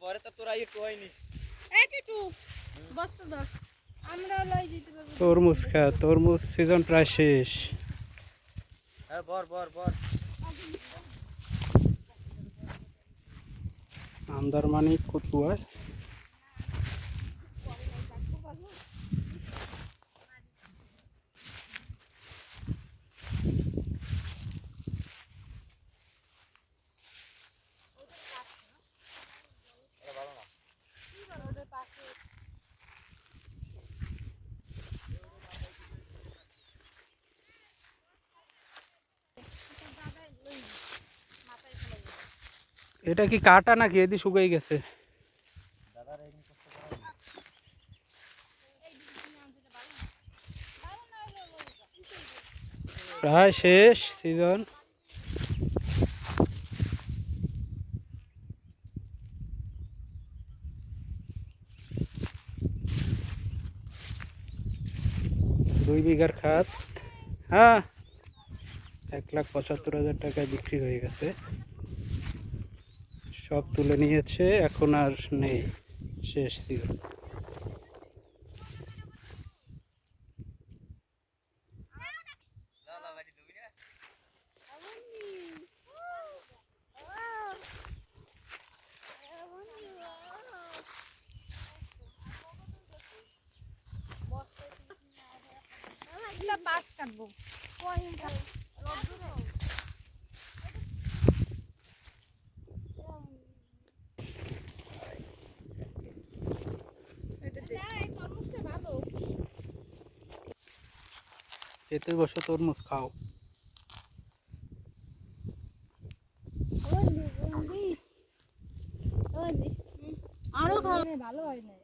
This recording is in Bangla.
পরে তো তোরা একটু হয়নি একটু বস্তা ধর আমরা লই যেতে পারবো তরমুজ খা, তরমুজ সিজন প্রায় শেষ। হ্যাঁ বর বর বর আন্দারমানিক কচুয়ায় এটা কি কাটা নাকি এদি শুকাই গেছে? প্রায় শেষ সিজন। দুই বিঘার খাত, হ্যাঁ 1,75,000 টাকায় বিক্রি হয়ে গেছে। সব তুলে নিয়েছে, এখন আর নেই, শেষ সিজন। বাস কাটবো এতে বসে তরমুজ খাও। আরো ভালো হয় না।